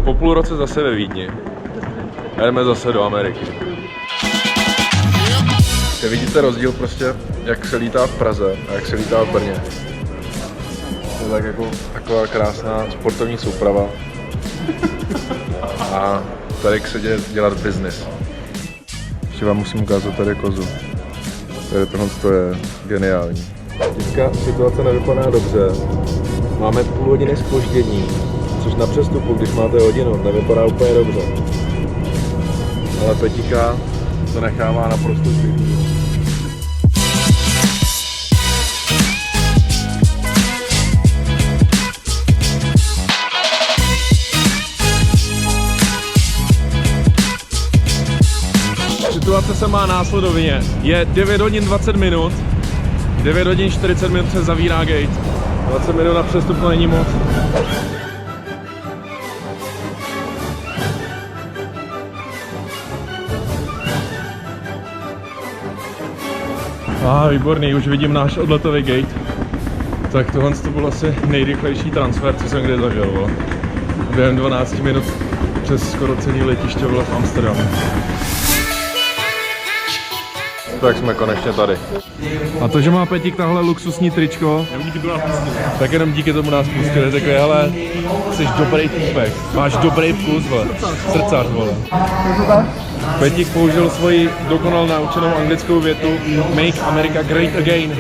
po půl roce zase ve Vídni. Jdeme zase do Ameriky. Vidíte rozdíl prostě, jak se lítá v Praze a jak se lítá v Brně. To je tak jako taková krásná sportovní souprava. A tady se jde dělat business. Ještě vám musím ukázat tady kozu. Tady tohle je geniální. Teďka situace nevypadá dobře. Máme půl hodiny zpoždění, což na přestupu, když máte hodinu, nevypadá úplně dobře. Ale Petíka to nechává naprosto klidný. Situace se má následovně. Je 9 hodin 20 minut, 9 hodin 40 minut se zavírá gate. 20 minut na přestup to není moc. Výborný, už vidím náš odletový gate. Tak tohle to byl asi nejrychlejší transfer, co jsem kdy zažil. Během 12 minut přes skoro celý letiště bylo v Amsterdamu. Tak jsme konečně tady. A to, že má Petík tahle luxusní tričko, tak jenom díky tomu nás pustili. Řekli, hele, jsi dobrý týpek, máš dobrý vkus, vole. Srdcař, vole. Petík použil svoji dokonale naučenou anglickou větu Make America Great Again.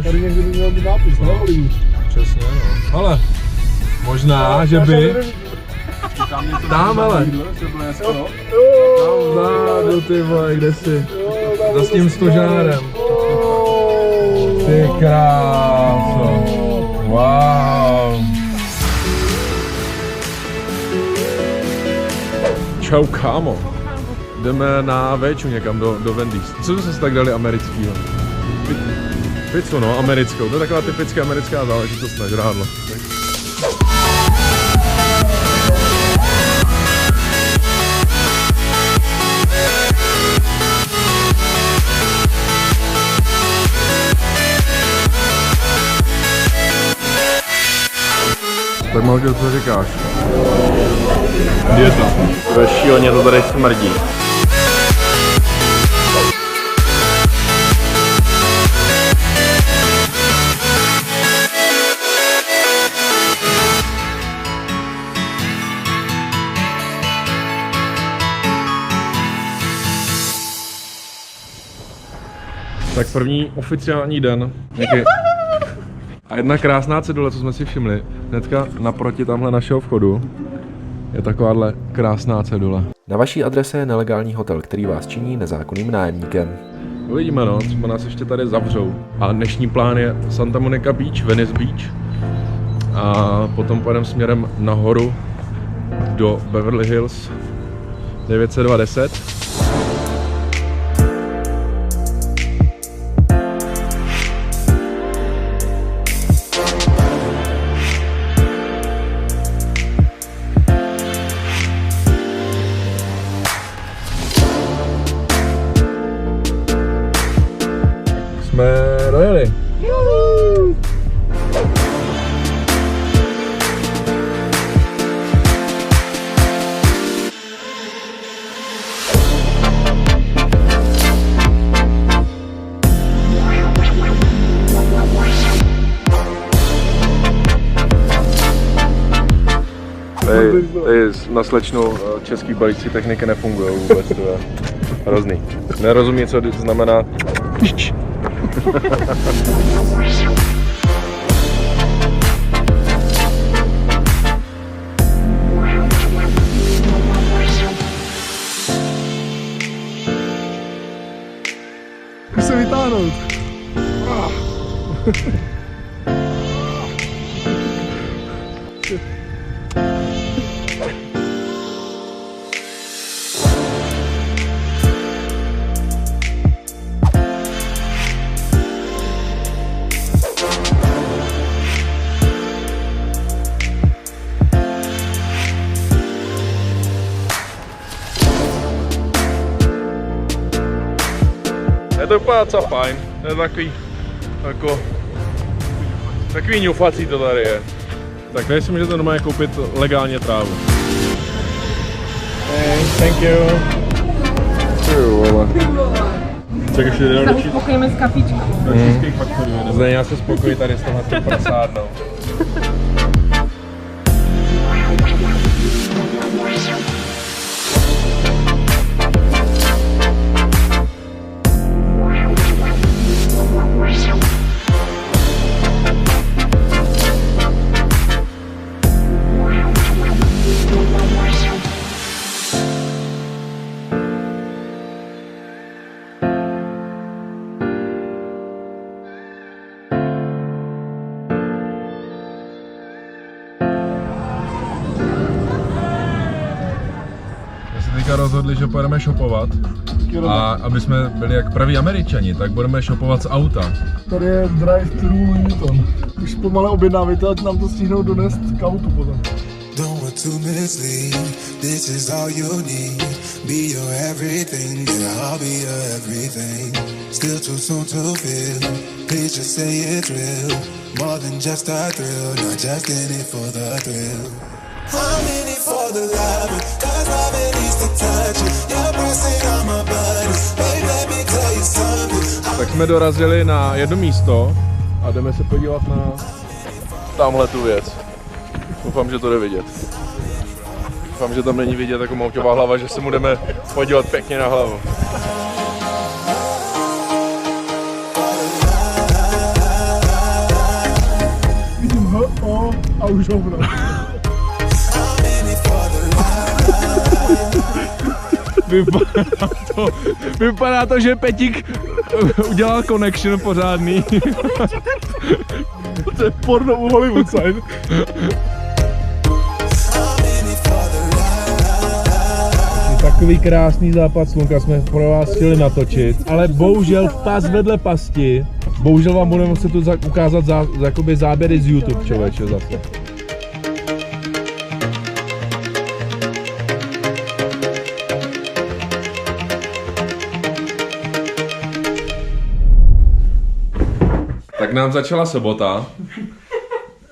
Tady někdy by měl být nápis, ne? Přesně, no. Ale možná, že by... Tam, ale. Tam vzadu, ty vole, kde jsi? Za s tím stožárem. Ty kráso. Wow. Čau, kámo. Jdeme na véču někam do Wendy's. Co to se tak dali americkýho? Pizzu, no, americkou. To je taková typická americká záležitost na žrádlo. Tak Malko, co říkáš? Dieta. To je šíleně, to tady smrdí. Tak první oficiální den. A jedna krásná cedule, co jsme si všimli, hnedka naproti tamhle našeho vchodu je takováhle krásná cedule. Na vaší adrese je nelegální hotel, který vás činí nezákonným nájemníkem. Uvidíme, no, třeba nás ještě tady zavřou. A dnešní plán je Santa Monica Beach, Venice Beach. A potom pojedeme směrem nahoru do Beverly Hills 90210. Jsme dojeli. Tady na slečnu český balící techniky nefungují vůbec, to je hrozný. Nerozumí, co znamená Chci se vytáhnout. Je to úplně docela fajn, je to takový jako Takový ňufací to tady je. Tak tady si můžete normálně koupit legálně trávu. Hey, thank you. Ty vole. Tak ještě jdeme do Uspokojíme s kafičkou. Cheesecake Factory. Zde já se spokojí tady s tohle prasárnou. Teďka rozhodli, že pojedeme shopovat a aby jsme byli jak praví Američani, tak budeme shopovat z auta. Tady je drive-thru Louis Vuitton. Už pomale objednávajte, ať nám to stihnou donést k autu potom. Don't want to mislead, this is all you need. Be your everything, yeah, I'll be your everything. Still too soon to feel, please just say it's real. More than just a thrill, not just in it for the thrill. I'm in it for the love, cause love it needs to touch it. You're pressing on my buttons, baby, let me tell you something. Tak jsme dorazili na jedno místo a jdeme se podívat na tamhle tu věc. Doufám, že to jde vidět. Doufám, že tam není vidět jako mouťová hlava, že se budeme podívat pěkně na hlavu. Vidím H, O a už hovno. Vypadá to, že Petík udělal connection pořádný. To je porno u Hollywood sign. Takový krásný západ slunka jsme pro vás chtěli natočit, ale bohužel pas vedle pasti. Bohužel vám budeme muset tu ukázat jakoby záběry z YouTube, člověče, zase. Tak nám začala sobota.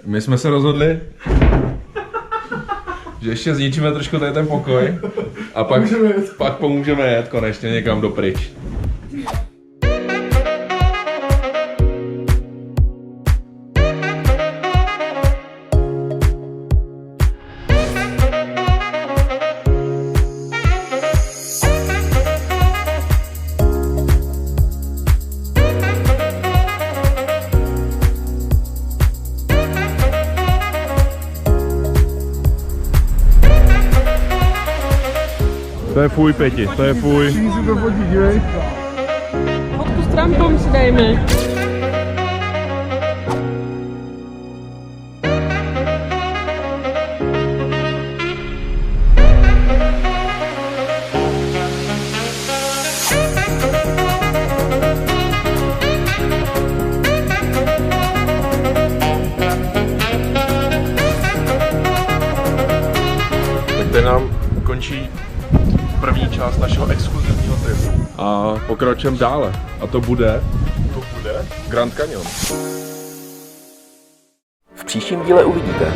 My jsme se rozhodli, že ještě zničíme trošku tady ten pokoj a pak pomůžeme jet konečně někam dopryč. To je fuj, Peti, to je fuj. Všichni si to fotí, dívej. Fotku s Trumpem si dejme. Tak tady nám končí první část našeho exkluzivního tripu. A pokračujeme dále. A to bude Grand Canyon. V příštím díle uvidíte.